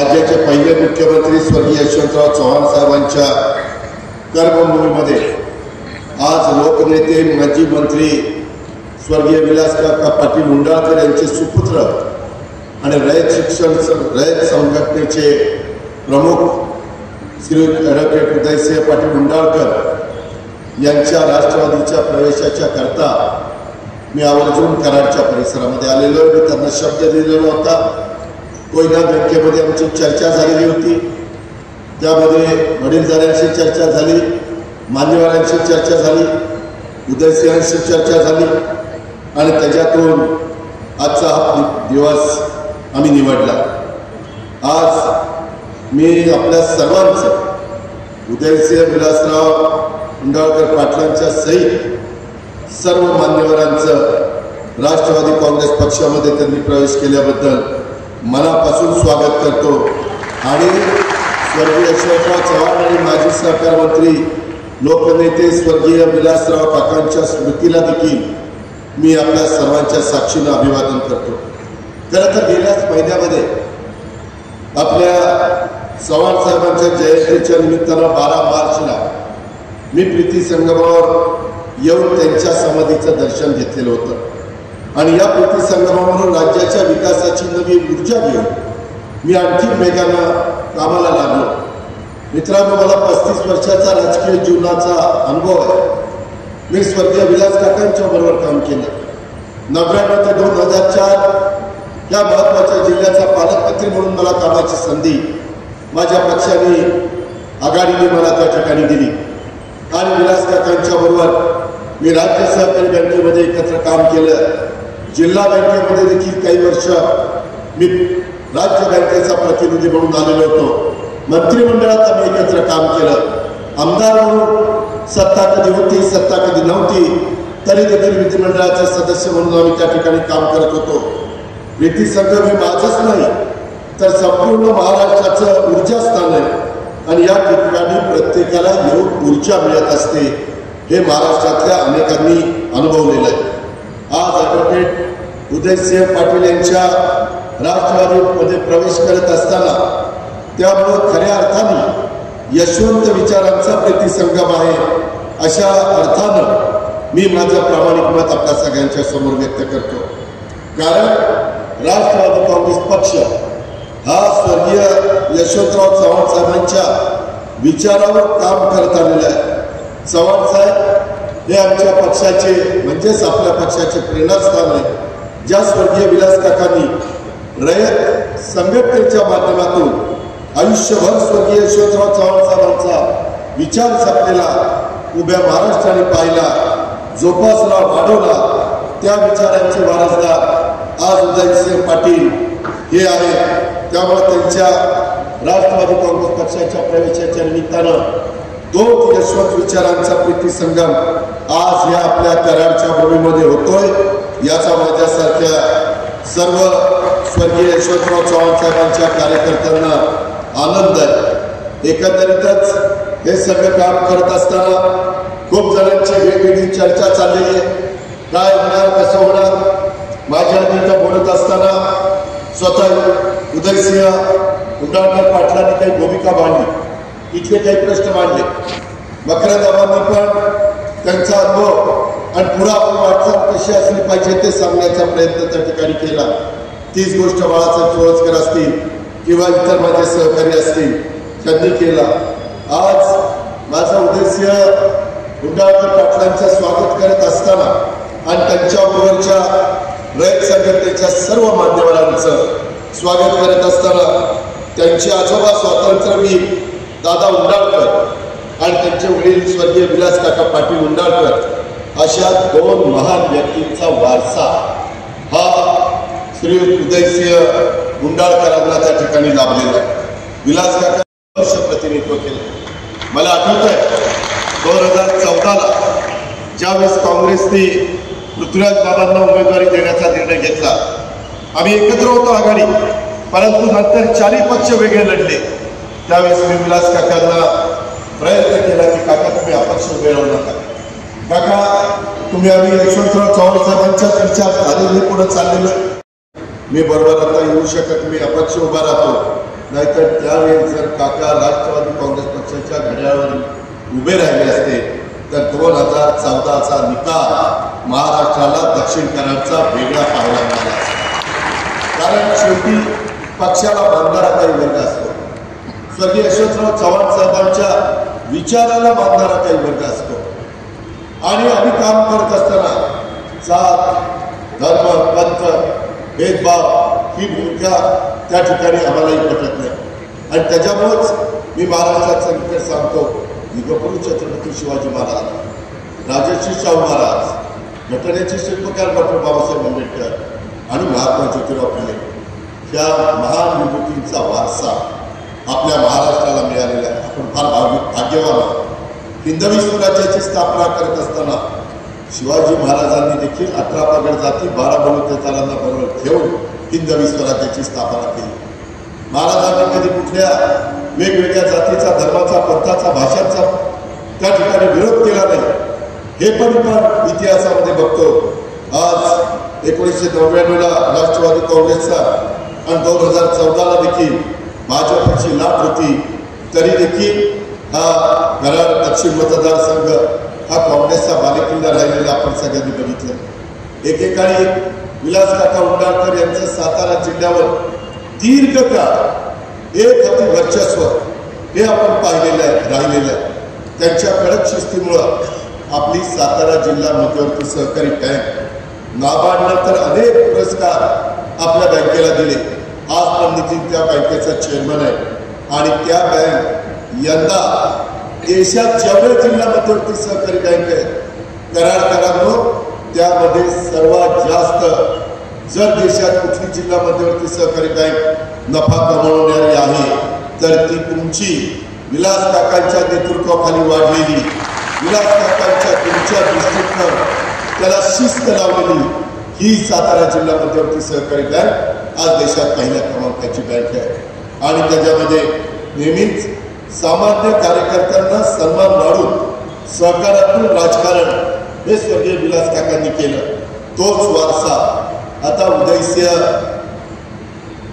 राज्याचे पहिले मुख्यमंत्री स्वर्गीय यशवंतराव चव्हाण साहेबांच्या कर्मभूमीमध्ये आज लोकनेते माजी मंत्री स्वर्गीय विलासकाका पाटील उंडाळकर यांचे सुपुत्र आणि रयत संघटनेचे प्रमुख श्री ॲडव्होकेट उदयसिंह पाटील उंडाळकर यांच्या राष्ट्रवादीच्या प्रवेशाच्या करता मी आवर्जून कराडच्या परिसरामध्ये आलेलो. मी त्यांना शब्द दिलेला होता. कोयना बँकेमध्ये आमची चर्चा झालेली होती. त्यामध्ये वडीलधाऱ्यांशी चर्चा झाली, मान्यवरांशी चर्चा झाली, उदयसिंहांशी चर्चा झाली आणि त्याच्यातून आजचा हा दिवस आम्ही निवडला. आज मी आपल्या सर्वांचं उदयसिंह विलासराव उंडाळकर पाटलांच्या सहित सर्व मान्यवरांचं राष्ट्रवादी काँग्रेस पक्षामध्ये त्यांनी प्रवेश केल्याबद्दल मनापासून स्वागत करतो आणि स्वर्गीय यशवंतराव चव्हाण आणि माजी सहकार मंत्री लोकनेते स्वर्गीय विलासराव काकांच्या स्मृतीला देखील मी आपल्या सर्वांच्या साक्षीनं अभिवादन करतो. खरं तर गेल्याच महिन्यामध्ये आपल्या चव्हाण साहेबांच्या जयंतीच्या निमित्तानं 12 मार्चला मी प्रीती संगमावर येऊन त्यांच्या समाधीचं दर्शन घेतलेलं होतं आणि या प्रीती संगमावरून राज्याच्या विकासाची नवी ऊर्जा घेऊन मी आणखी वेगानं कामाला लागलो. मित्रांनो, मला 35 वर्षाचा राजकीय जीवनाचा अनुभव आहे. मी स्वर्गीय विलास काकांच्या बरोबर काम केलं. 99 ते 2004 या महत्त्वाच्या जिल्ह्याचा पालकमंत्री म्हणून मला कामाची संधी माझ्या पक्षाने आघाडीने मला त्या ठिकाणी दिली आणि विलास काकांच्या बरोबर मी राज्य सहकारी बँकेमध्ये एकत्र काम केलं. जिल्हा बँकेमध्ये देखील काही वर्ष मी राज्य बँकेचा प्रतिनिधी म्हणून आलेलो होतो. मंत्रिमंडळात आम्ही एकत्र काम केलं. आमदार म्हणून सत्ता कधी होती, सत्ता कधी नव्हती, तरी देखील विधिमंडळाचे सदस्य म्हणून आम्ही त्या ठिकाणी काम करत होतो. प्रीती संघ हे माझंच नाही तर संपूर्ण महाराष्ट्राचं ऊर्जास्थान आहे आणि या ठिकाणी प्रत्येकाला येऊन ऊर्जा मिळत असते हे महाराष्ट्रातल्या अनेकांनी अनुभवलेलं आहे. आज ॲडव्होकेट उदयसिंह पाटील यांच्या राष्ट्रवादीमध्ये प्रवेश करत असताना त्यामुळं खऱ्या अर्थाने यशवंत विचारांचा प्रतिसंगम आहे अशा अर्थानं मी माझं प्रामाणिक मत आपल्या सगळ्यांच्या समोर व्यक्त करतो. कारण राष्ट्रवादी काँग्रेस पक्ष हा स्वर्गीय यशवंतराव चव्हाण साहेबांच्या विचारावर काम करत आलेला आहे. चव्हाण साहेब हे आमच्या पक्षाचे म्हणजेच आपल्या पक्षाचे प्रेरणास्थान आहे. ज्या स्वर्गीय विलास काकांनी रयत संघटनेच्या माध्यमातून आयुष्यभर स्वर्गीय यशवंतराव चव्हाण साहेबांचा विचार जपलेला, उभ्या महाराष्ट्राने पाहिला, जोपासला, वाढवला, त्या विचारांचे वारसदार आज उदयसिंह पाटील हे आहेत. त्यामुळे त्यांच्या राष्ट्रवादी काँग्रेस पक्षाच्या प्रवेशाच्या निमित्तानं 2 यशवंत विचारांचा प्रीतिसंगम आज या आपल्या कराडच्या भूमीमध्ये होतोय. याचा माझ्यासारख्या सर्व स्वर्गीय यशवंतराव चव्हाण साहेबांच्या कार्यकर्त्यांना आनंद आहे. एकंदरीतच हे सगळं काम करत असताना खूप जणांची वेगवेगळी चर्चा चाललेली आहे. काय होणार, कसं होणार. माझ्या आधी बोलत असताना स्वतः उदयसिंह उंडाळकर पाटलांनी काही भूमिका मांडली, इथले काही प्रश्न मांडले. मकरंदाबांनी पण त्यांचा अनुभव आणि पुढे आपण वाटचाल कशी असली पाहिजे ते सांगण्याचा प्रयत्न त्या ठिकाणी केला. तीच गोष्ट बाळासाहेब चोळसकर असतील किंवा इतर माझे सहकारी असतील त्यांनी केला. आज माझा उदयसिंह उंडाळकर पाटलांचं स्वागत करत असताना आणि त्यांच्याबरोबरच्या रयत संघटनेच्या सर्व मान्यवरांचं स्वागत करत असताना त्यांचे आजोबा स्वातंत्र्यवीर दादा उंडाळकर आणि त्यांचे वडील स्वर्गीय विलास काका पाटील उंडाळकर अशा 2 महान व्यक्तींचा वारसा हा श्री उदयसिंह उंडाळकरांना त्या ठिकाणी लाभलेला आहे. विलास काका वर्ष प्रतिनिधित्व केलं. मला आठवत आहे 2014ला ज्यावेळेस काँग्रेसने पृथ्वीराज बाबांना उमेदवारी देण्याचा निर्णय घेतला. आम्ही एकत्र होतो आघाडी, परंतु नंतर 4 पक्ष वेगळे लढले. त्यावेळेस मी विलास काकांना प्रयत्न केला की काका तुम्ही अपक्ष उभे राहू नका, काका तुम्ही आम्ही यशवंतराव चव्हाण साहेबांच्याच विचार आलेले पुढे चाललेलं. मी बरोबर आता येऊ शकत, मी अपक्ष उभा राहतो. नाहीतर त्यावेळी जर काका राष्ट्रवादी काँग्रेस पक्षाच्या घड्याळावर उभे राहिले असते तर 2014चा निकाल महाराष्ट्राला दक्षिण कराडचा वेगळा पाहायला मिळाला असता. कारण शेवटी पक्षाला बांधणारा काही वर्ग असतो, स्वर्गीय यशवंतराव चव्हाण साहेबांच्या विचाराला बांधणारा काही वर्ग असतो. आणि आम्ही काम करत असताना जात धर्म पंथ भेदभाव ही भूमिका त्या ठिकाणी आम्हालाही पटत नाही. आणि त्याच्यामुळेच मी महाराष्ट्राचा इतिहास सांगतो. युगपुरुष छत्रपती शिवाजी महाराज, राजर्षी शाहू महाराज, घटनेचे शिल्पकार डॉक्टर बाबासाहेब आंबेडकर आणि महात्मा ज्योतिराव फुले ह्या महान विभूतींचा वारसा आपल्या महाराष्ट्राला मिळालेला आहे. आपण फार भाग्यवान आहोत. हिंदवी स्वराज्याची स्थापना करत असताना शिवाजी महाराजांनी देखील 18 पगड जाती 12 बलुतेदारांना बरोबर घेऊन हिंदवी स्वराज्याची स्थापना केली. महाराजांनी कधी कुठल्या वेगवेगळ्या जातीचा, धर्माचा, पंथाचा, भाषांचा त्या ठिकाणी विरोध केला नाही. हे पण इतिहासामध्ये बघतो. आज 1999ला राष्ट्रवादी काँग्रेसचा आणि 2014ला देखील भाजपची लाट होती, तरी देखील हा कराड दक्षिण मतदारसंघ हा काँग्रेसचा बालेकिल्ला राहिलेला आपण सगळ्यांनी बघितलं. एकेकाळी विलासकाका उंडाळकर यांचं सातारा जिल्ह्यावर दीर्घकाळ एक हाती वर्चस्व हे आपण पाहिलेलं आहे, राहिलेलं आहे. त्यांच्या कडक शिस्तीमुळं आपली सातारा जिल्हा मध्यवर्ती सहकारी बँक, नाबार्डनं तर अनेक पुरस्कार आपल्या बँकेला दिले. आज पण नितीन त्या बँकेचा चेअरमन आहे. आणि त्या बँक यंदा देशात जेवढ्या जिल्हा मध्यवर्ती सहकारी बँक आहे कराडकरांनो त्यामध्ये सर्वात जास्त जर देशात कुठली जिल्हा मध्यवर्ती सहकारी बँक नफा कमावणारी आहे तर ती तुमची विलास काकांच्या नेतृत्वाखाली वाढलेली, विलास काकांच्या तुमच्या दृष्टीतनं त्याला शिस्त लावलेली ही सातारा जिल्हा मध्यवर्ती सहकारी बँक आज देशात पहिल्या क्रमांकाची बँक आहे. आणि त्याच्यामध्ये नेहमीच सामान्य कार्यकर्त्यांना सन्मान वाढून सहकारातून राजकारण हे स्वर्गीय विलास काकांनी केलं. तोच वारसा आता उदयसिंह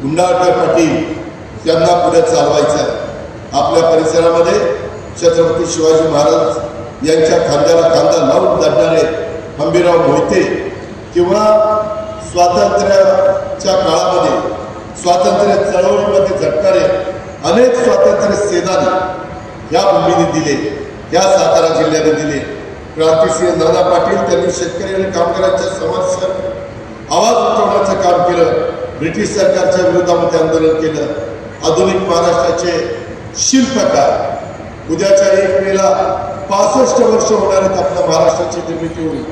उंडाळकर पाटील यांना पुढे चालवायचा आहे. आपल्या परिसरामध्ये छत्रपती शिवाजी महाराज यांच्या खांद्याला खांदा लावून लढणारे हंबीरराव मोहिते किंवा स्वातंत्र्याच्या काळामध्ये स्वातंत्र्य चळवळीमध्ये झटणारे अनेक स्वातंत्र्य सेनानी या भूमीने दिले, या सातारा जिल्ह्याने दिले. क्रांतिसिंह नाना पाटील त्यांनी शेतकरी आणि कामगारांच्या समस्यांवर आवाज उठवण्याचं काम केलं. ब्रिटिश सरकारच्या विरोधामध्ये आंदोलन केलं. आधुनिक महाराष्ट्राचे शिल्पकार उद्याच्या 1 मेला 65 वर्ष होणार आहेत आपल्या महाराष्ट्राची निर्मिती होईल.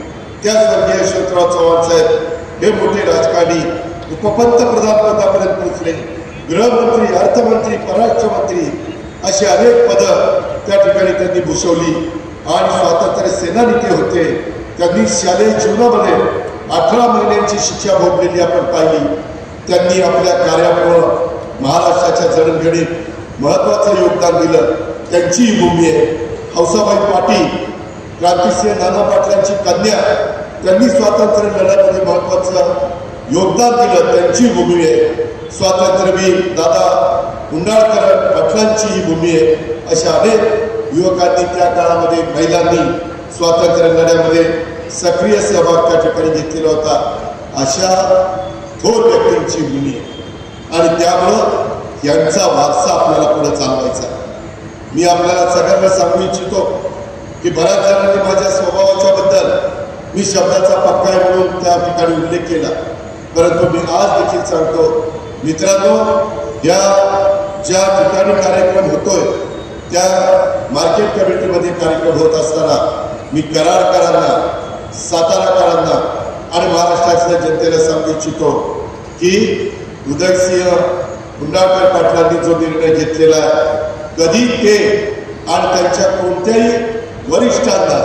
त्या स्वर्गीय यशवंतराव चव्हाण साहेब हे मोठे राजकारणी उपपंतप्रधान पदापर्यंत पोहोचले. गृहमंत्री, अर्थमंत्री, परराष्ट्रमंत्री अशी अनेक पदं त्या ठिकाणी त्यांनी भूषवली. आणि स्वातंत्र्य सेनानी ते होते. त्यांनी शालेय जीवनामध्ये 18 महिन्यांची शिक्षा भोगलेली आपण पाहिली. त्यांनी आपल्या कार्यामुळं महाराष्ट्राच्या जडणघडीत महत्त्वाचं योगदान दिलं. त्यांची ही भूमी आहे. हौसाबाई पाटील क्रांतिसिंह नाना पाटलांची कन्या, त्यांनी स्वातंत्र्य लढ्यामध्ये महत्त्वाचं योगदान दिलं. त्यांची भूमी आहे. स्वातंत्र्यवीर दादा उंडाळकर पाटलांची ही भूमी आहे. अशा अनेक युवकांनी त्या काळामध्ये महिलांनी स्वातंत्र्य लढ्यामध्ये सक्रिय सहभाग त्या ठिकाणी घेतलेला होता. अशा थोर व्यक्तींची भूमी आहे. आणि त्यामुळं यांचा वारसा आपल्याला पुढे चालवायचा. मी आपल्याला सगळ्यांना सांगू इच्छितो की बऱ्याच जणांनी माझ्या स्वभावाच्या बद्दल मी शब्दाचा पक्का आहे म्हणून त्या ठिकाणी उल्लेख केला. परंतु मी आज देखील सांगतो मित्रांनो, या ज्या ठिकाणी कार्यक्रम होतोय त्या मार्केट कमिटीमध्ये कार्यक्रम होत असताना मी कराडकरांना, साताराकरांना आणि महाराष्ट्रातल्या जनतेला सांगू इच्छितो की उदयसिंह उंडाळकर पाटलांनी जो निर्णय घेतलेला आहे कधी ते आणि त्यांच्या कोणत्याही वरिष्ठांना,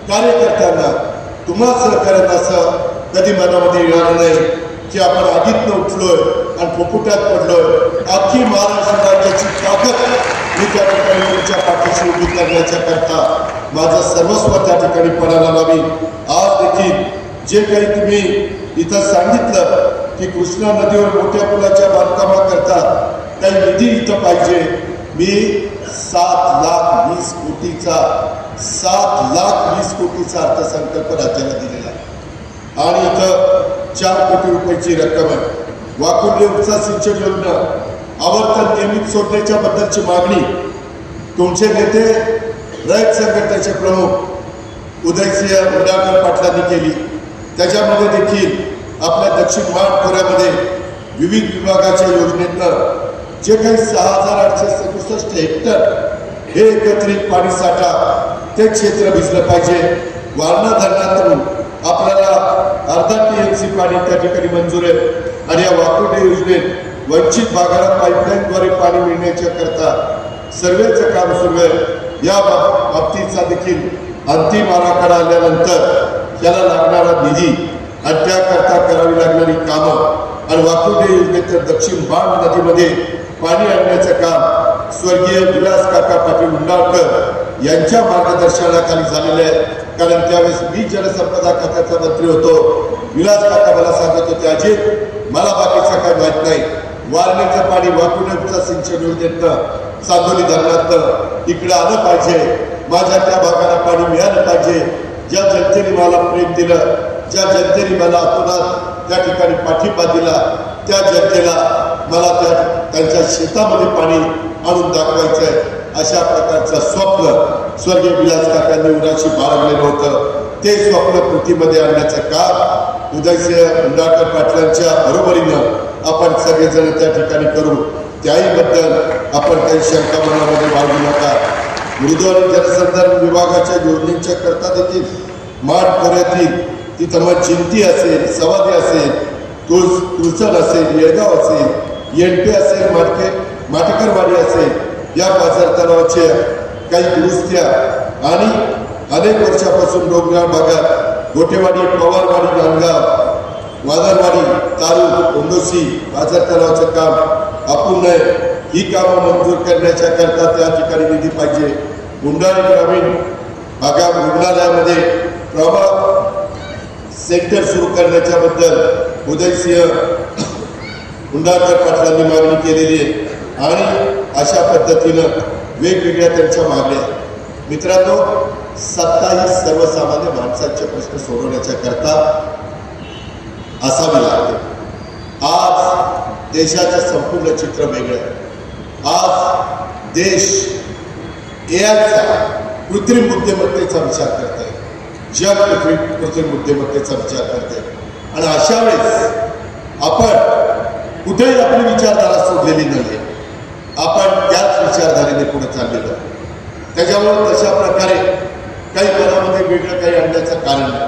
कार्यकर्त्यांना, तुम्हा सहकार्यांना असं कधी मनामध्ये येणार नाही की आपण आगीतनं उठलोय आणि फुफुट्यात पडलोय. अख्खी महाराष्ट्र राज्याची ताकद मी त्या ठिकाणी तुमच्या पाठीशी उभी करण्याच्या करता माझं सर्वस्व त्या ठिकाणी पणाला लावी. आज देखील जे काही तुम्ही इथं सांगितलं की कृष्णा नदीवर मोठ्या पुलाच्या बांधकामाकरता काही निधी इथं पाहिजे, मी 7,20,00,000 कोटीचा अर्थसंकल्प राज्याला दिलेला आहे आणि इथं 4 कोटी रुपयाची रक्कम आहे. वाकुर्ले उपसा सिंचन योजना आवर्तन नियमित सोडण्याच्या बद्दलची मागणी तुमचे नेते रयत संघटनेचे प्रमुख उदयसिंह उंडाळकर पाटलांनी केली. त्याच्यामध्ये देखील आपल्या दक्षिण महाराष्ट्रामध्ये विविध विभागाच्या योजनेतनं जे काही 6,867 हेक्टर हे एकत्रित पाणीसाठा ते क्षेत्र भिजलं पाहिजे. वारणा धरणातून आपल्याला अर्धा TMC पाणी त्या ठिकाणी मंजूर आहे आणि या वाकुर्ले योजनेत वंचित भागाला पाईपलाईनद्वारे पाणी मिळण्याच्या करता सर्वेचं काम सुरू आहे. या बाबतीचा देखील अंतिम आराखडा आल्यानंतर त्याला लागणारा निधी आणि त्याकरता करावी लागणारी कामं आणि वाकुर्ले योजनेच्या दक्षिण बाण नदीमध्ये पाणी आणण्याचं काम स्वर्गीय विलास काका पाटील उंडाळकर यांच्या मार्गदर्शनाखाली झालेलं आहे. कारण त्यावेळेस मी जलसंपदा खात्याचा मंत्री होतो. विलास काका मला सांगत होते, अजित मला बाकीचं काय माहित नाही, वारणेचं पाणी वाकुर्ले उपसा सिंचन योजनेतनं चांदोली धरणातनं इकडे आलं पाहिजे, माझ्या त्या भागाला पाणी मिळालं पाहिजे. ज्या जनतेने मला प्रेम दिलं, ज्या जनतेने मला आतोनात त्या ठिकाणी पाठिंबा दिला, त्या जनतेला मला त्यांच्या शेतामध्ये पाणी आणून दाखवायचं आहे. अशा प्रकारचं स्वप्न स्वर्गीय विलास काकांनी उराशी बाळगलेलं होतं. ते स्वप्न कृतीमध्ये आणण्याचं काम उदयसिंह उंडाळकर पाटलांच्या बरोबरीनं आपण सगळेजण त्या ठिकाणी करू. त्याहीबद्दल आपण काही शंका मनामध्ये बाळगू नका. मृदू आणि जलसंधारण विभागाच्या योजनेच्या करता देखील माठ खोऱ्यातील तिथं मग चिंती असेल, सवादी असेल, तुळसण असेल, येळगाव असेल, येणपे असेल, माटकरवाडी असेल, या बाजार तलावाच्या काही दुरुस्त्या आणि अनेक वर्षापासून डोंगराळ भागात गोटेवाडी, पवारवाडी, नांदगाव, वादरवाडी, तारू, ओंडोशी बाजार तलावाचं काम अपूर्ण आहे. ही कामं मंजूर करण्याच्या करता त्या ठिकाणी निधी पाहिजे. उंडाळी ग्रामीण भागात रुग्णालयामध्ये ट्रॉमा सेंटर सुरू करण्याच्या बद्दल उदयसिंह उंडाळकर पाटलांनी मागणी केलेली आहे आणि अशा पद्धतीनं वेगवेगळ्या त्यांच्या मागण्या. मित्रांनो, सत्ता ही सर्वसामान्य माणसाचे प्रश्न सोडवण्याच्या करता असावी लागते. आज देशाचं संपूर्ण चित्र वेगळं आहे. आज देश AIचा कृत्रिम बुद्धिमत्तेचा विचार करते, जग कृत्रिम बुद्धिमत्तेचा विचार करते आणि अशा वेळेस आपण कुठेही आपली विचारधारा सोडलेली नाही. आपण त्याच विचारधारेने पुढे चाललेलो. त्याच्यामुळे तशा प्रकारे काही मनामध्ये वेगळं काही आणण्याचं कारण नाही.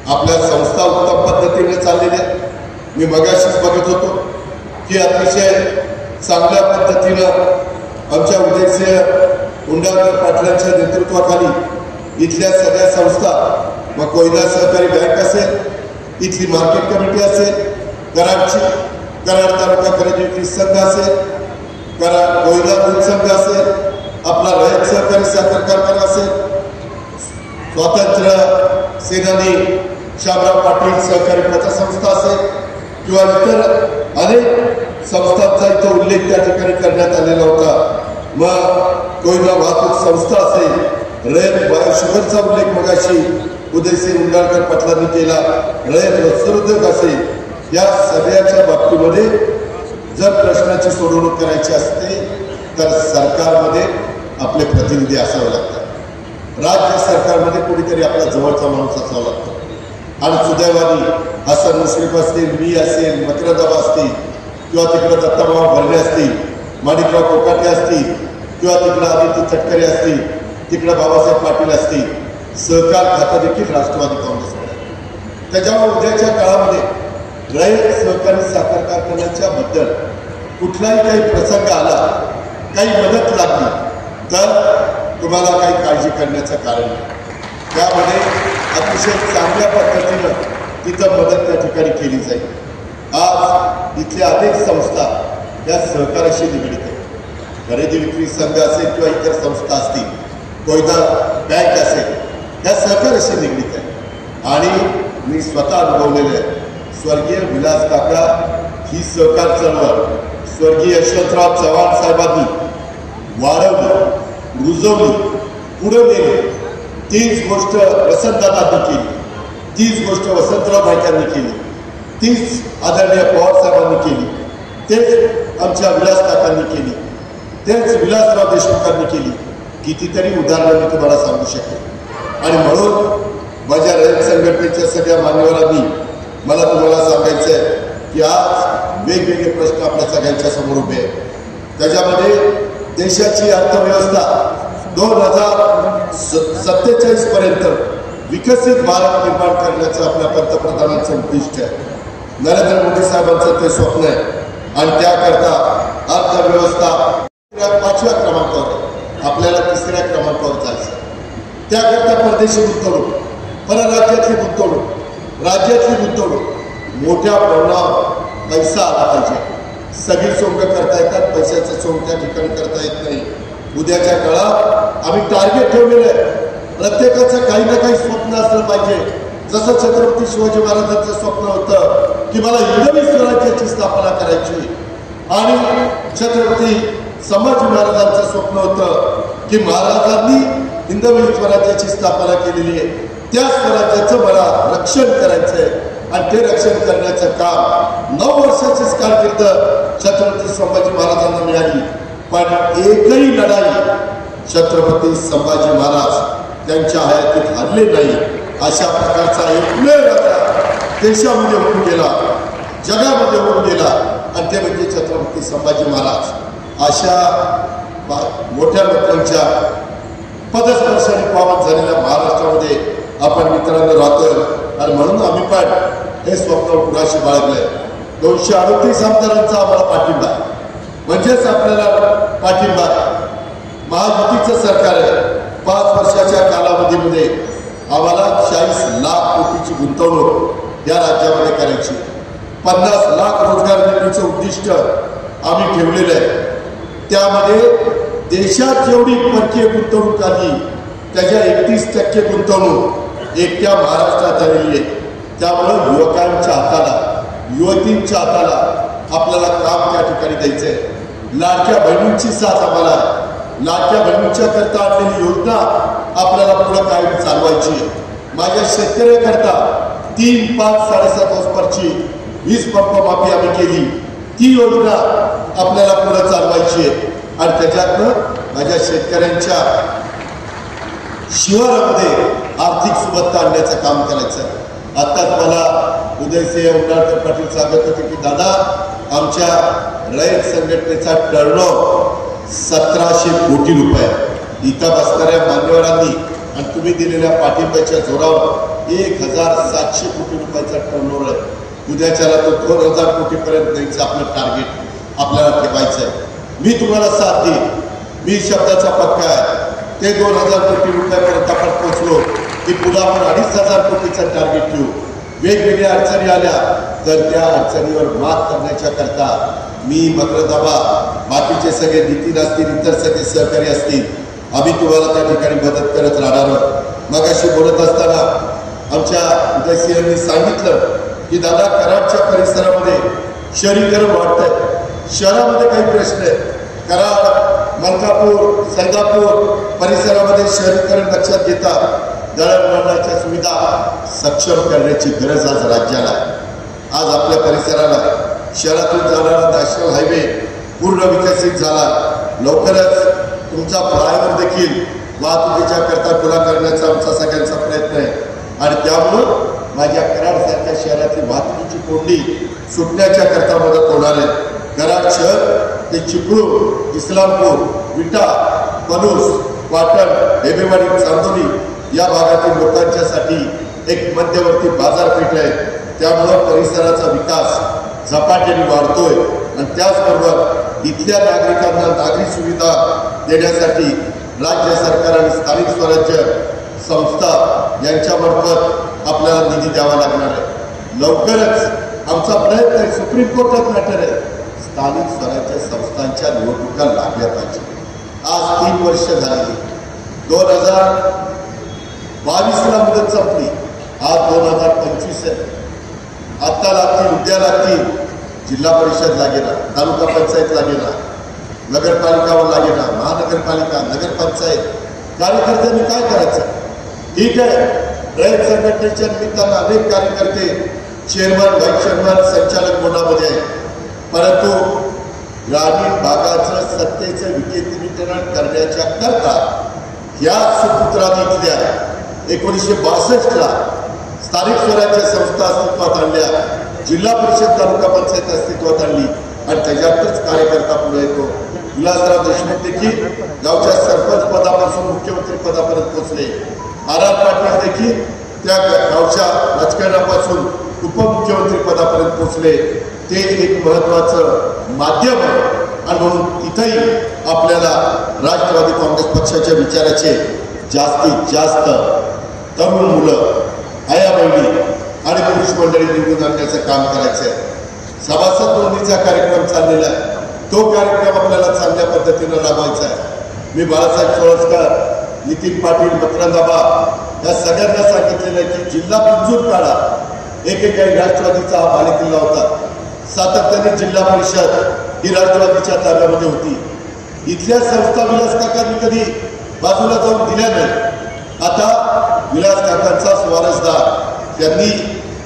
आपल्या संस्था उत्तम पद्धतीने चाललेल्या. मी मगाशीच बघत होतो की अतिशय चांगल्या पद्धतीनं आमच्या उदयसिंह उंडाळकर पाटलांच्या नेतृत्वाखाली इथल्या सगळ्या संस्था, मग कोयना सहकारी बँक असेल, इथली मार्केट कमिटी असेल, कराड तालुका खरेदी विक्री संघ असेल, कोयना दूध संघ असेल, आपला रयत सहकारी साखर कारखाना असेल, स्वातंत्र्य सेनानी शामराव पाटील सहकारी पतसंस्था असेल किंवा इतर अनेक संस्थांचा इथं उल्लेख त्या ठिकाणी करण्यात आलेला होता. मग कोयना वाहतूक संस्था असेल, रयत बायोशुगरचा उल्लेख मगाशी उदयसिंह उंडाळकर पाटलांनी केला, रयत वस्त्रोद्योग असेल, या सगळ्याच्या बाबतीमध्ये जर प्रश्नाची सोडवणूक करायची असते तर सरकारमध्ये आपले प्रतिनिधी असावे लागतात. राज्य सरकारमध्ये कोणीतरी आपला जवळचा माणूस असावा लागतो. आणि सुदैवानी हसन मुश्रीफ असतील, मी असेल, मकरंदाबा असतील किंवा तिकडं दत्ताभाऊ भरणे असतील, माणिकराव कोकाटे असतील किंवा तिकडं आदित्य तटकरे असतील, तिकडं बाबासाहेब पाटील असतील, सहकार खातं देखील राष्ट्रवादी काँग्रेसकडे. त्याच्यामुळे उद्याच्या काळामध्ये रयत सहकारी साखर कारखान्याच्या बद्दल कुठलाही काही प्रसंग आला, काही मदत लागली तर तुम्हाला काही काळजी करण्याचं कारण नाही. त्यामध्ये अतिशय चांगल्या पद्धतीनं तिथं मदत त्या ठिकाणी केली जाईल. आज इथल्या अनेक संस्था या सहकार्याशी निगडीत आहेत. खरेदी विक्री संघ असेल किंवा इतर संस्था असतील, कोयना बँक असेल, या सहकार्याशी निगडीत आहे. आणि मी स्वतः अनुभवलेलं आहे. स्वर्गीय विलास काका ही सहकार चळवळ स्वर्गीय यशवंतराव चव्हाण साहेबांनी वाढवली, रुजवली, पुढे नेली, तीच गोष्ट वसंतदादांनी केली, तीच गोष्ट वसंतराव नाईकांनी केली, तीच आदरणीय पवार साहेबांनी केली, तेच आमच्या विलास काकांनी केली, तेच विलासराव देशमुखांनी केली. कितीतरी उदाहरणं मी तुम्हाला सांगू शकेन. आणि म्हणून माझ्या रयत संघटनेच्या सगळ्या मान्यवरांनी मला तुम्हाला सांगायचं आहे की आज वेगवेगळे प्रश्न आपल्या सगळ्यांच्या समोर उभे आहेत. त्याच्यामध्ये देशाची अर्थव्यवस्था 2047 पर्यंत विकसित भारत निर्माण करण्याचं आपल्या पंतप्रधानांचं उद्दिष्ट आहे. नरेंद्र मोदी साहेबांचं ते स्वप्न आहे आणि त्याकरता अर्थव्यवस्था 5व्या क्रमांकावर आहे. आपल्याला 3ऱ्या क्रमांकावर जायचं. त्याकरता परदेशी गुंतवणूक, परराज्यातली गुंतवणूक, राज्यातली गुंतवणूक, मोठ्या प्रमाणावर पैसा आला पाहिजे. सगळी सोंग करता येतात, पैशाचं सोंग त्या ठिकाणी करता येत नाही. उद्याच्या काळात आम्ही टार्गेट ठेवलेलं आहे. प्रत्येकाचं काही ना काही स्वप्न असलं पाहिजे. जसं छत्रपती शिवाजी महाराजांचं स्वप्न होतं की मला हिंदवी स्वराज्याची स्थापना करायची आणि छत्रपती संभाजी महाराजांचं स्वप्न होतं की महाराजांनी हिंदवी स्वराज्याची स्थापना केलेली आहे, त्या स्वराज्याचं मला रक्षण करायचंय आणि ते रक्षण करण्याचं काम 9 वर्षाचीच कारकीर्द छत्रपती संभाजी महाराजांना मिळाली. पण एकही लढाई छत्रपती संभाजी महाराज त्यांच्या हयातीत हरले नाही. अशा प्रकारचा एकमेव राजा देशामध्ये होऊन गेला, जगामध्ये होऊन गेला आणि ते म्हणजे छत्रपती संभाजी महाराज. अशा मोठ्या लोकांच्या पदस्पर्शाने पावन झालेल्या महाराष्ट्रामध्ये आपण मित्रांनो राहतोय आणि म्हणून आम्ही पण हे स्वप्न पुढाशी बाळगलंय. 238 आमदारांचा आम्हाला पाठिंबा आहे, म्हणजेच आपल्याला पाठिंबा आहे. महायुतीचं सरकार आहे. 5 वर्षाच्या कालावधीमध्ये आम्हाला 40 लाख कोटीची गुंतवणूक या राज्यामध्ये करायची. 50 लाख रोजगार निर्मितीचं उद्दिष्ट आम्ही ठेवलेलं आहे. त्यामध्ये देशात जेवढी परकीय गुंतवणूक आली त्याच्या 31% गुंतवणूक एकट्या महाराष्ट्रात आलेली आहे. त्यामुळे युवकांच्या हाताला, युवतींच्या हाताला आपल्याला काम त्या ठिकाणी द्यायचं आहे. लाडक्या बहिणींची साथ आम्हाला आहे. लाडक्या बहिणींच्या करता आणलेली योजना आपल्याला पुढे कायम चालवायची आहे. माझ्या शेतकऱ्याकरता 3, 5, 7.5 हॉर्सपावरची वीज पंप माफी आम्ही केली. ती योजना आपल्याला पुढे चालवायची आहे आणि त्याच्यातनं माझ्या शेतकऱ्यांच्या शिवारामध्ये आर्थिक सुबत्ता आणण्याचं काम करायचं आहे. आत्ताच मला उदयसिंह उंडाळकर पाटील सांगत होते की दादा आमच्या रयत संघटनेचा टर्नओव्हर 1700 कोटी रुपये. इथं बसणाऱ्या मान्यवरांनी आणि तुम्ही दिलेल्या पाठिंब्याच्या जोरावर 1700 कोटी रुपयाचा टर्नओव्हर आहे. उद्याच्याला तो 2000 कोटीपर्यंत न्यायचं आपलं टार्गेट आपल्याला ठेवायचं आहे. मी तुम्हाला साथ देईन. मी शब्दाचा पक्का आहे. ते 2000 कोटी रुपयापर्यंत आपण पोहोचलो की पुढे आपण 2500 कोटीचा टार्गेट ठेवू. वेगवेगळ्या अडचणी आल्या तर त्या अडचणीवर मात करण्याच्या करता मी मकरदाबा, बाकीचे सगळे नितीन असतील, इतर सगळे सहकारी असतील, आम्ही तुम्हाला त्या ठिकाणी मदत करत राहणार आहोत. मगाशी बोलत असताना आमच्या उदयसिंहांनी सांगितलं की दादा कराडच्या परिसरामध्ये शहरीकरण वाढतंय. शहरामध्ये काही प्रश्न आहेत. कराड, मलकापूर, सैदापूर परिसरामध्ये शहरीकरण लक्षात घेता दळणवळणाच्या सुविधा सक्षम करण्याची गरज आज राज्याला आहे. आज आपल्या परिसराला शहरातून जाणारा नॅशनल हायवे पूर्ण विकसित झाला. लवकरच तुमचा फ्लायओव्हर देखील वाहतुकीच्या करता खुला करण्याचा आमचा सगळ्यांचा प्रयत्न आहे आणि त्यामुळं माझ्या कराडसारख्या शहरातली वाहतुकीची कोंडी सुटण्याच्या करता मदत होणार आहे. कराड शहर ते चिपळूण, इस्लामपूर, विटा, पलूस, पाटण, हेबेवाडी, चांदोली या भागातील लोकांच्यासाठी एक मध्यवर्ती बाजारपेठ आहे. त्यामुळं परिसराचा विकास झपाट्याने वाढतोय आणि त्याचबरोबर इथल्या नागरिकांना नागरी सुविधा देण्यासाठी राज्य सरकार आणि स्थानिक स्वराज्य संस्था यांच्यामार्फत आपल्याला निधी द्यावा लागणार आहे. लवकरच आमचा प्रयत्न आहे. सुप्रीम कोर्टात मॅटर आहे. स्थानिक स्वराज्य संस्थांच्या निवडणुका लागल्या पाहिजे. आज 3 वर्ष झाली. 2022ला मुदत संपली. आज 2025 आहे. आत्ता लागतील, उद्या लागतील. जिल्हा परिषद लागेना, तालुका पंचायत लागेना, नगरपालिका लागेना, महानगरपालिका, नगरपंचायत, कार्यकर्त्यांनी काय करायचं? ठीक आहे, रयत संघटनेच्या निमित्तानं अनेक कार्यकर्ते चेअरमन, व्हाईस चेअरमन, संचालक बोर्डामध्ये आहेत, परंतु ग्रामीण भागाचं सत्तेचं विकेंद्रीकरण करण्याच्या करता या सुपुत्राने इथल्या 1962ला स्थानिक स्वराज्य संस्था अस्तित्वात आणल्या, जिल्हा परिषद, तालुका पंचायत अस्तित्वात आणली आणि त्याच्यातच कार्यकर्ता पुढे येतो. विलासराव देशमुख देखील गावच्या सरपंच पदापासून मुख्यमंत्री पदापर्यंत पोहोचले. आर पाटील देखील त्या गावच्या राजकारणापासून उपमुख्यमंत्री पदापर्यंत पोहोचले. ते एक महत्वाचं माध्यम आहे आणि म्हणून इथंही आपल्याला राष्ट्रवादी काँग्रेस पक्षाच्या विचाराचे जास्तीत जास्त तरुण मुलं, आया बहिणी आणि पुरुष मंडळी निवडून आणण्याचं काम करायचं आहे. सभासद नोंदणीचा कार्यक्रम चाललेला आहे, तो कार्यक्रम आपल्याला चांगल्या पद्धतीनं राबवायचा आहे. मी बाळासाहेब चोळसकर, नितीन पाटील, मकरंदाबा या सगळ्यांना सांगितलेलं आहे की जिल्हा मंजूर काळात एकेकाळी राष्ट्रवादीचा हा बालेकिल्ला होता. सातत्याने जिल्हा परिषद ही राष्ट्रवादीच्या ताब्यामध्ये होती. इथल्या संस्था विलास काकांनी कधी बाजूला जाऊन दिल्या नाही. आता विलास काकांचा स्वारसदार त्यांनी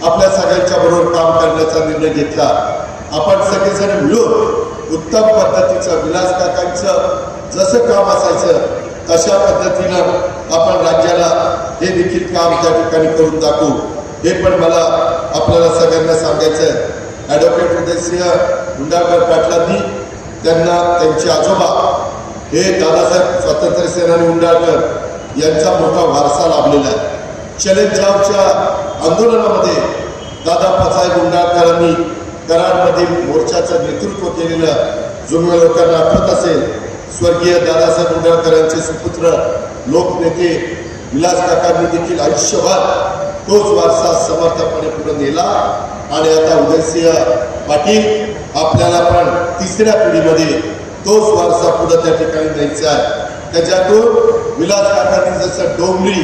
आपल्या सगळ्यांच्या बरोबर काम करण्याचा निर्णय घेतला. आपण सगळेजण मिळून उत्तम पद्धतीचं विलास काकांचं जसं काम असायचं तशा पद्धतीनं आपण राज्याला हे देखील काम त्या ठिकाणी करून दाखवू. हे पण मला आपल्याला सगळ्यांना सांगायचं आहे. ॲडव्होकेट उदयसिंह गुंडाळकर पाटलांनी त्यांना त्यांचे आजोबा हे दादासाहेब स्वातंत्र्य सेनानी गुंडाळकर यांचा मोठा वारसा लाभलेला आहे. चलेजावच्या आंदोलनामध्ये दादा पासाहेब गुंडाळकरांनी कराडमधील मोर्चाचं नेतृत्व केलेलं जुन्या लोकांना आठवत असेल. स्वर्गीय दादासाहेब गुंडाळकर यांचे सुपुत्र लोकनेते विलास काकांनी देखील आयुष्यभर तोच वारसा समर्थपणे पुढे नेला आणि आता उदयसिंह पाटील आपल्याला पण तिसऱ्या पिढीमध्ये तोच वारसा पुढे त्या ठिकाणी न्यायचा आहे. त्याच्यातून विलास काकांनी जसं डोंगरी,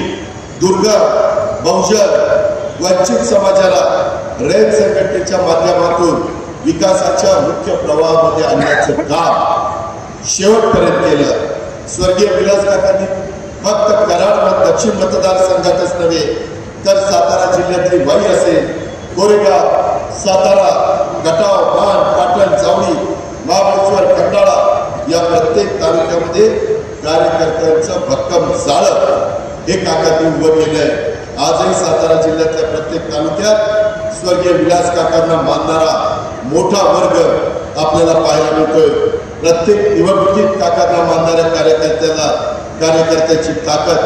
दुर्गम, बहुजन, वंचित समाजाला रयत संघटनेच्या माध्यमातून विकासाच्या मुख्य प्रवाहामध्ये आणण्याचं काम शेवटपर्यंत केलं. स्वर्गीय विलास काकांनी फक्त कराड दक्षिण मतदारसंघातच नव्हे तर सातारा जिल्ह्यातली वाई असेल, कोरेगाव, सातारा, गटाव, मान, पाटण, जावळी, महाबळेश्वर, खंडाळा या प्रत्येक तालुक्यामध्ये कार्यकर्त्यांचं भक्कम जाळं हे काकांनी उभं केलंय. आजही सातारा जिल्ह्यातल्या प्रत्येक तालुक्यात स्वर्गीय विलास काकांना मानणारा मोठा वर्ग आपल्याला पाहायला मिळतोय. प्रत्येक निवडणुकीत काकांना मानणाऱ्या कार्यकर्त्याची ताकद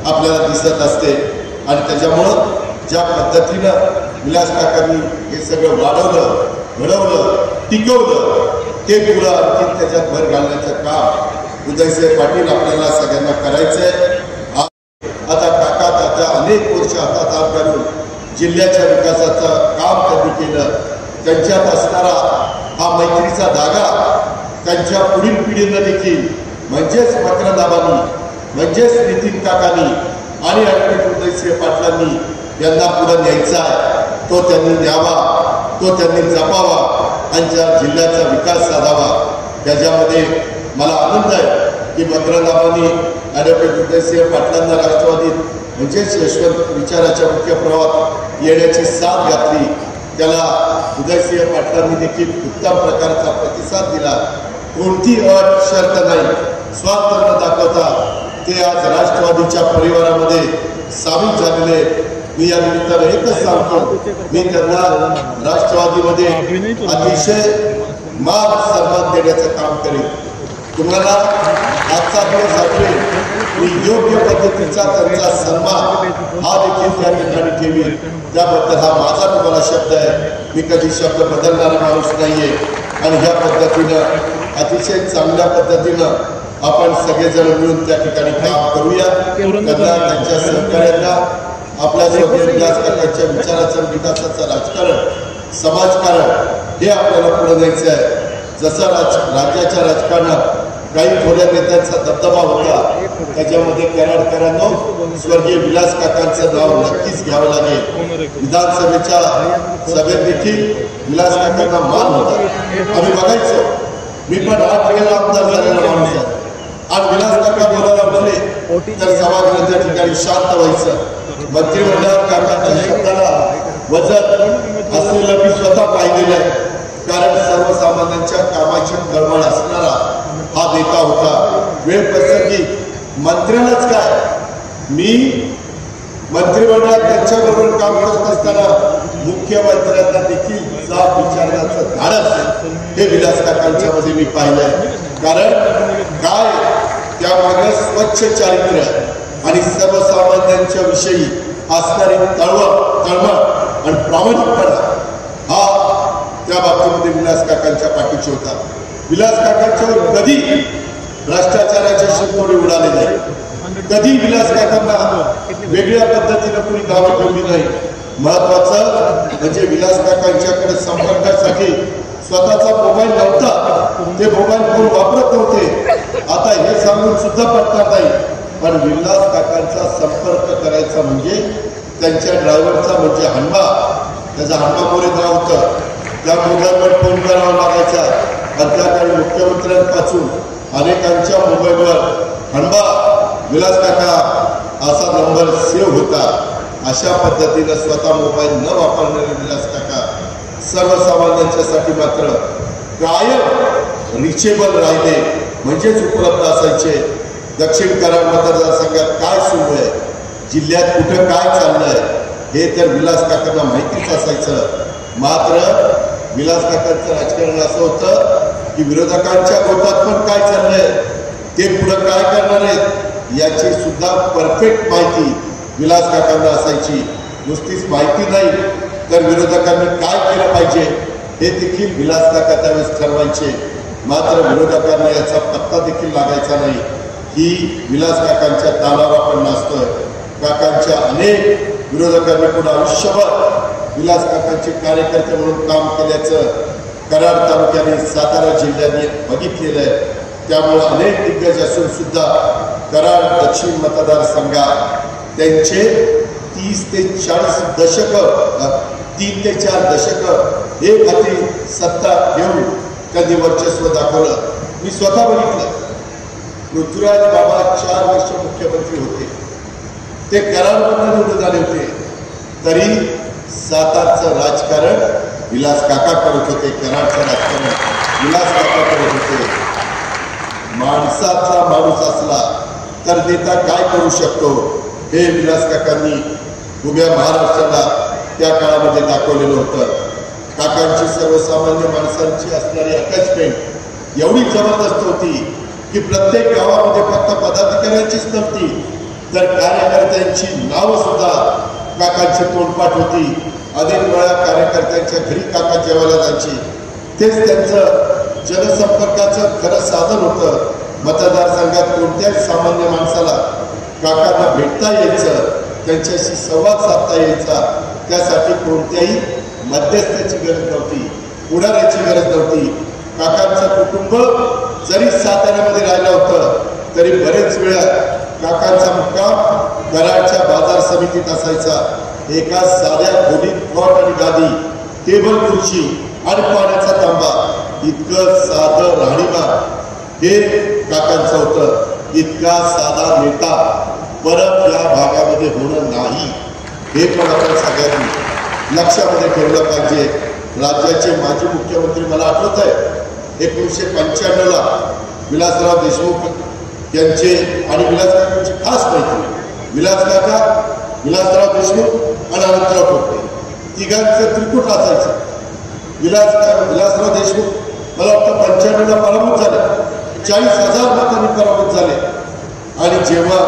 आपल्याला दिसत असते आणि त्याच्यामुळं ज्या पद्धतीनं विलास काकांनी हे सगळं वाढवलं, घडवलं, टिकवलं ते पुढं आणखी त्याच्यात भर घालण्याचं काम उदयसिंह पाटील आपल्याला सगळ्यांना करायचंय. आता काका आता अनेक वर्ष हातात हात घालून जिल्ह्याच्या विकासाचं काम त्यांनी केलं. त्यांच्यात असणारा हा मैत्रीचा धागा त्यांच्या पुढील पिढीनं देखील म्हणजेच मकरंदाबांनी, म्हणजेच नितीन काकांनी आणि ॲडव्होकेट उदयसिंह पाटलांनी यांना पुढे न्यायचा आहे. तो त्यांनी न्यावा, तो त्यांनी जपावा आणि ज्या जिल्ह्याचा विकास साधावा. त्याच्यामध्ये मला आनंद आहे की मकरंदाबांनी ॲडव्होकेट उदयसिंह पाटलांना राष्ट्रवादीत म्हणजेच यशवंत विचाराच्या मुख्य प्रवाहात येण्याची साथ घातली. त्याला उदयसिंह पाटलांनी देखील उत्तम प्रकारचा प्रतिसाद दिला. कोणती अट शर्त नाही, स्वार्थ न दाखवता ते आज राष्ट्रवादीच्या परिवारामध्ये सामील झालेले. मी या निमित्तानं एकच सांगतो, मी त्यांना राष्ट्रवादीमध्ये अतिशय मान सन्मान देण्याचं काम करेन. तुम्हाला आजचा दिवस आठवेल, मी योग्य पद्धतीचा त्यांचा सन्मान हा देखील त्या ठिकाणी ठेवील. त्याबद्दल हा माझा तुम्हाला शब्द आहे. मी कधी शब्द बदलणारा माणूस नाहीये आणि ह्या पद्धतीनं अतिशय चांगल्या पद्धतीनं आपण सगळेजण मिळून त्या ठिकाणी काम करूया. त्यांना, त्यांच्या सहकार्यांना आपल्या स्वर्गीय विलास काकांच्या विचाराचं, विकासाचं राजकारण, समाजकारण हे आपल्याला पुढे न्यायचं आहे. जसं राज्याच्या राजकारणात काही थोड्या नेत्यांचा दबदबा होता, त्याच्यामध्ये कराडकरांनो स्वर्गीय विलास काकांचं नाव नक्कीच घ्यावं लागेल. विधानसभेच्या सभेत देखील विलास काकांना मान होता. आम्ही बघायचो, मी पण 8 वेळेला आमदार झालेला माणूस आहे. आज विलास काका बोलायला म्हणले तर सभागृहाच्या ठिकाणी शांत व्हायचं. मंत्रिमंडळात काकांच्या शब्दाला वजन असलेलं मी स्वतः पाहिलेलं आहे. कारण सर्वसामान्यांच्या कामाची कळवळ असणारा हा नेता होता. वेळ प्रसंगी मंत्र्यांनाच काय, मी मंत्रिमंडळात त्यांच्याबरोबर काम करत असताना मुख्यमंत्र्यांना देखील जाब विचारण्याचं धाडस हे विलास काकांच्या मध्ये मी पाहिलंय. कारण काय त्यामागे स्वच्छ चारित्र्य आणि सर्वसामान्यांच्या विषयी असणारी तळमळ आणि प्रामाणिकपणा हा त्या बाबतीमध्ये विलास काकांच्या पाठीशी होता. विलास काकांच्यावर कधी भ्रष्टाचाराचे शिंतोडे उडाले नाही. कधी विलास काकांना वेगळ्या पद्धतीने कुणी दावा ठेवली नाही. महत्वाचं म्हणजे विलास काकांच्याकडे संपर्कासाठी स्वतःचा मोबाईल नव्हता, ते मोबाईल फोन वापरत नव्हते. आता हे सांगून सुद्धा पटणार नाही, पण विलास काकांचा संपर्क करायचा म्हणजे त्यांच्या ड्रायव्हरचा म्हणजे हंबा, त्याचा हंबा मोरेचा होतं, त्या मोबाईलवर फोन करावा लागायचा. आणि त्या काळी मुख्यमंत्र्यांपासून अनेकांच्या मोबाईलवर हंबा विलास काका असा नंबर सेव्ह होता. अशा पद्धतीनं स्वतः मोबाईल न वापरणारे विलास काका सर्वसामान्यांच्यासाठी मात्र कायम रिचेबल राहिले, म्हणजेच उपलब्ध असायचे. दक्षिण कराड मतदारसंघात काय सुरू आहे, जिल्ह्यात कुठं काय चाललंय हे तर विलास काकांना माहितीच असायचं. मात्र विलास काकांचं राजकारण असं होतं की विरोधकांच्या गोटात पण काय चाललंय, ते पुढं काय करणार आहेत याची सुद्धा परफेक्ट माहिती विलास काकांना असायची. नुसतीच माहिती नाही तर विरोधकांनी काय केलं पाहिजे हे देखील विलास काका त्यावेळेस ठरवायचे. मात्र विरोधकांना याचा पत्ता देखील लागायचा नाही की विलास काकांच्या दारावर आपण नाचतोय. काकांच्या अनेक विरोधकांनी पुन्हा आयुष्यभर विलास काकांचे कार्यकर्ते म्हणून काम केल्याचं कराड तालुक्याने सातारा जिल्ह्याने बघितलेलं आहे. त्यामुळे अनेक दिग्गज असून सुद्धा कराड दक्षिण मतदारसंघात त्यांचे 30 ते 40 दशक 3 ते 4 दशक एक हाती सत्ता घेऊन त्यांनी वर्चस्व दाखवलं. मी स्वतः बघितलं. पृथ्वीराज बाबा 4 वर्ष मुख्यमंत्री होते, ते कराडमधून निवडून आले होते, तरी सातारचं राजकारण विलास काका करत होते, कराडचं राजकारण विलास काका करत होते. माणसाचा माणूस असला तर नेता काय करू शकतो हे विलास काकांनी उभ्या महाराष्ट्राला त्या काळामध्ये दाखवलेलं होतं. काकांची सर्वसामान्य माणसांची असणारी अटॅचमेंट एवढी जबरदस्त होती की प्रत्येक गावामध्ये फक्त पदाधिकाऱ्यांचीच नव्हती तर कार्यकर्त्यांची नावं सुद्धा काकांची तोंडपाठ होती. अनेक वेळा कार्यकर्त्यांच्या घरी काका जेवायला जायची. तेच त्यांचं जनसंपर्काचं खरं साधन होतं. मतदारसंघात कोणत्याही सामान्य माणसाला काकांना भेटता यायचं, त्यांच्याशी संवाद साधता यायचा. त्यासाठी कोणत्याही मध्यस्थाची गरज नव्हती, पुढाऱ्याची गरज नव्हती. काकांचं कुटुंब जरी साताऱ्यामध्ये राहिलं होतं तरी बरेच वेळा काकांचा मुक्काम कराडच्या बाजार समितीत असायचा. एका साध्या खोलीत कॉट आणि गादी, टेबल खुर्ची आणि पाण्याचा तांबा, इतकं साधं राहणीमान हे काकांचं होतं. इतका साधा नेता परत या भागामध्ये होणं नाही हे पण आपण सगळ्यांनी लक्षामध्ये ठेवलं पाहिजे. राज्याचे माजी मुख्यमंत्री मला आठवत आहे 1995ला विलासराव देशमुख यांचे आणि विलास काकांची खास माहिती. विलास काका, विलासराव देशमुख आणि अनंतराव टोपे तिघांचं त्रिकूट असायचं. विलासराव देशमुख मला वाटतं 95ला पराभूत झाले, 40,000 मतांनी पराभूत झाले. आणि जेव्हा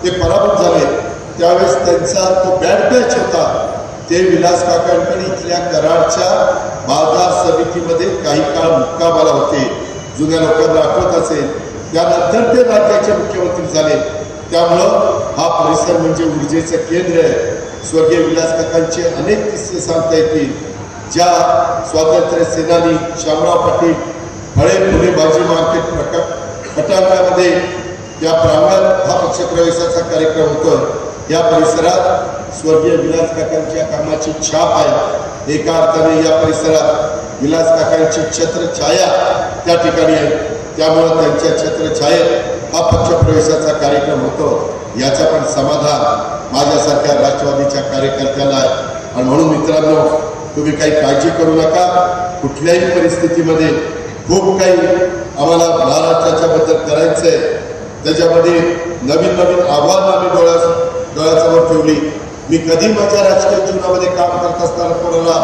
ते पराभूत झाले त्यावेळेस त्यांचा तो बॅड पॅच होता. ते विलास काकांकडे इथल्या कराडच्या बाजार समितीमध्ये काही काळ मुक्कामाला होते. जुन्या लोकांना आठवत असेल. त्यानंतर ते राज्याचे मुख्यमंत्री झाले. त्यामुळं हा परिसर म्हणजे ऊर्जेचं केंद्र आहे. स्वर्गीय विलास काकांचे अनेक किस्से सांगता येतील. ज्या स्वातंत्र्य सेनानी शामराव पाटील फळे फुले भाजी मार्केट पटांगणामध्ये या प्रांगणात हा पक्षप्रवेशाचा कार्यक्रम होतोय। या परिसरात स्वर्गीय विलास काकांच्या कामाची छाप आहे। एका अर्थाने या परिसरात विलास काकांची छत्रछाया त्या ठिकाणी आहे, त्यामुळे त्यांच्या छत्रछायेत हा पक्षप्रवेशाचा कार्यक्रम होतो याचा पण समाधान माझ्यासारख्या राष्ट्रवादीच्या कार्यकर्त्याला आहे। आणि म्हणून मित्रांनो, तुम्ही काही काळजी करू नका। कुठल्याही परिस्थितीमध्ये खूप काही आम्हाला महाराष्ट्राच्या बद्दल करायचंय, त्याच्यामध्ये नवीन नवीन आव्हानं आम्ही डोळ्यासमोर ठेवली। मी कधी माझ्या राजकीय जीवनामध्ये काम करत असताना कोणाला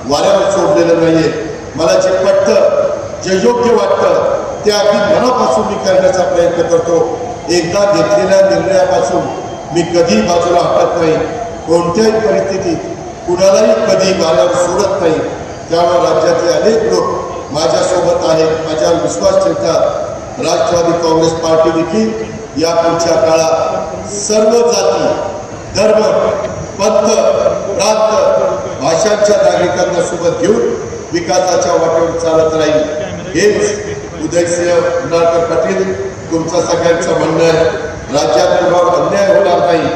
वाऱ्यावर सोडलेलं नाहीये। मला जे पटतं, जे योग्य वाटतं ते अगदी मनापासून मी करण्याचा प्रयत्न करतो। एकदा घेतलेल्या निर्णयापासून मी कधी बाजूला हटत नाही, कोणत्याही परिस्थितीत कुणालाही कधी वाऱ्यावर सोडत नाही। त्यामुळे राज्यातले अनेक लोक माझ्यासोबत आहेत, माझ्यावर विश्वास ठेवतात। राष्ट्रवादी काँग्रेस पार्टी देखील या पुढच्या काळात सर्व जाती, धर्म, पंथ, प्रांत, भाषांच्या नागरिकांना सोबत घेऊन विकासाच्या वाटेवर चालत राहील। हेच उदयसिंह उंडाळकर पाटील तुमचं सगळ्यांचं म्हणणं आहे। राज्यात कुणावर अन्याय होणार नाही।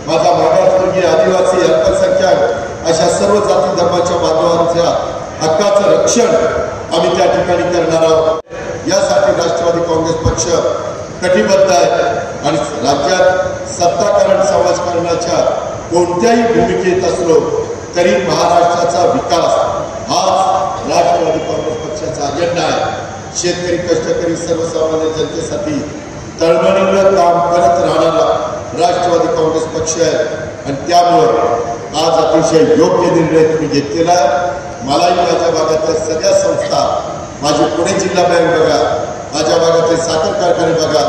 माझा मागासवर्गीय, आदिवासी, अल्पसंख्याक अशा सर्व जाती धर्माच्या बांधवांच्या हक्काचं रक्षण आम्ही त्या ठिकाणी करणार आहोत। यासाठी राष्ट्रवादी काँग्रेस पक्ष कटिबद्ध आहे आणि राज्यात सत्ताकारण समाजकारणाच्या कोणत्याही भूमिकेत असलो तरी महाराष्ट्राचा विकास हाच राष्ट्रवादी काँग्रेस पक्षाचा अजेंडा आहे। शेतकरी, कष्टकरी, सर्वसामान्य जनतेसाठी तळमळीनं काम करत राहणारा राष्ट्रवादी काँग्रेस पक्ष आहे आणि त्यामुळे आज अतिशय योग्य निर्णय तुम्ही घेतलेला आहे। मलाही माझ्या भागातल्या सगळ्या संस्था, माझी पुणे जिल्हा बँक बघा, माझ्या भागातले साखर कारखाने बघा,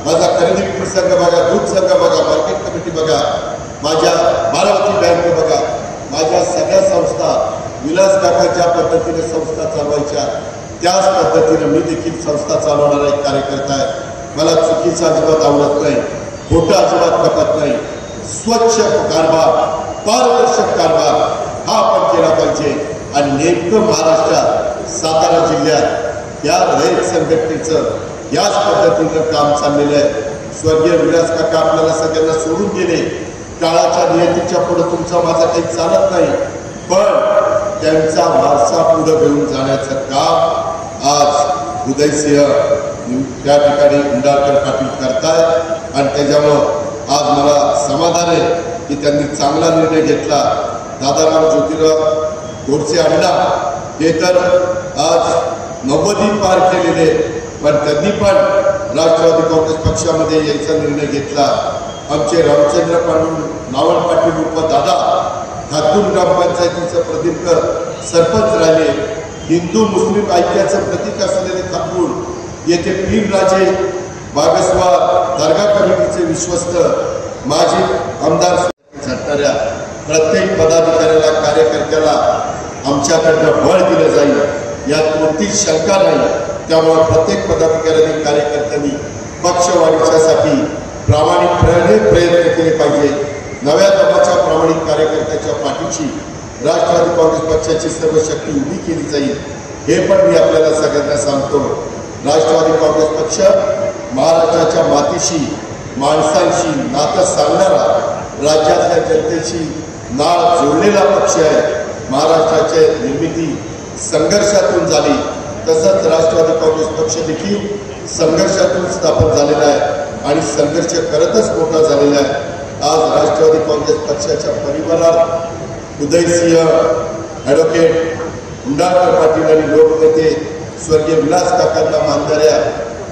माझा खरेदी विक्री संघ बघा, दूध संघ बघा, मार्केट कमिटी बघा, माझ्या बारामती बँक बघा, माझ्या सगळ्या संस्था विलास काका ज्या पद्धतीने संस्था चालवायच्या त्याच पद्धतीने मी देखील संस्था चालवणारा एक कार्यकर्ता आहे। मला चुकीचा अजिबात आवडत नाही, खोटा अजिबात खपत नाही। स्वच्छ कारभार, पारदर्शक कारभार हा आपण केला पाहिजे आणि नेमकं महाराष्ट्रात सातारा जिल्ह्यात या रयत संघटनेचं याच पद्धतीनं काम चाललेलं आहे। स्वर्गीय विलास काका आपल्याला सगळ्यांना सोडून गेले। काळाच्या नियतीच्या पुढे तुमचा माझा काही चालत नाही, पण त्यांचा वारसा पुढे घेऊन जाण्याचं काम आज उदयसिंह त्या ठिकाणी उंडाळकर पाटील करतायत आणि त्याच्यामुळं आज मला समाधान आहे की त्यांनी चांगला निर्णय घेतला। दादाराव ज्योतिराव गोडसे अण्णा हे तर आज 90 पार केलेले, पण त्यांनी पण राष्ट्रवादी काँग्रेस पक्षामध्ये यायचा निर्णय घेतला। आमचे रामचंद्र नावल पाटील उर्फ दादा खातून ग्रामपंचायतीचं प्रदीर्घ सरपंच राहिले। हिंदू मुस्लिम ऐक्याचं प्रतीक असलेले खातून येथे पीरराजे बागस्वार दर्गा कमिटीचे विश्वस्त माजी आमदार झटणाऱ्या प्रत्येक पदाधिकाऱ्याला, कार्यकर्त्याला आमच्याकडनं बळ दिलं जाईल यात कोणतीच शंका नाही। त्यामुळे प्रत्येक पदाधिकाऱ्यांनी, कार्यकर्त्यांनी पक्षवाढीच्यासाठी प्रामाणिकपणे प्रयत्न केले पाहिजे। नव्या दमाच्या प्रामाणिक कार्यकर्त्याच्या पाठीशी राष्ट्रवादी काँग्रेस पक्षाची सर्व शक्ती उभी केली जाईल हे पण मी आपल्याला सगळ्यांना सांगतो। राष्ट्रवादी काँग्रेस पक्ष महाराष्ट्राच्या मातीशी, माणसांशी नातं सांगणारा, राज्यातल्या जनतेशी नाळ जोडलेला पक्ष आहे। महाराष्ट्राची निर्मिती संघर्षातून झाली, तसंच राष्ट्रवादी काँग्रेस पक्ष देखील संघर्षातून स्थापन झालेला आहे आणि संघर्ष करतच मोठा झालेला आहे। आज राष्ट्रवादी काँग्रेस पक्षाच्या परिवारात उदयसिंह, ॲडव्होकेट उंडाळकर पाटील आणि लोकनेते स्वर्गीय विलास काकांना मानणाऱ्या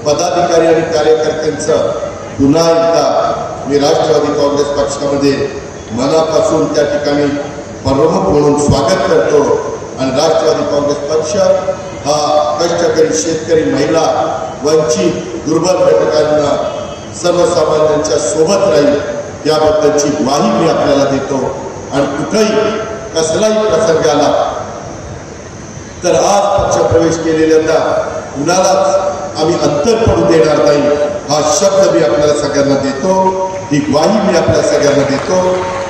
पदाधिकारी आणि कार्यकर्त्यांचं पुन्हा एकदा मी राष्ट्रवादी काँग्रेस पक्षामध्ये मनापासून त्या ठिकाणी प्रमुख म्हणून स्वागत करतो आणि राष्ट्रवादी काँग्रेस पक्ष हा कष्टकरी, शेतकरी, महिला, वंचित, दुर्बल घटकांना, सर्वसामान्यांच्या सोबत राहील याबद्दलची ग्वाही मी आपल्याला देतो। आणि कुठेही कसलाही प्रसंग आला तर आज पक्षप्रवेश केलेल्यांना कुणालाच आम्ही अंतर पडू देणार नाही हा शब्द मी आपल्याला सगळ्यांना देतो, ही ग्वाही मी आपल्या सगळ्यांना देतो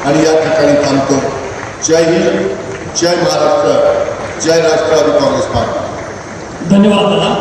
आणि या ठिकाणी थांबतो। जय हिंद, जय महाराष्ट्र, जय राष्ट्रवादी काँग्रेस पार्टी। धन्यवाद दादा।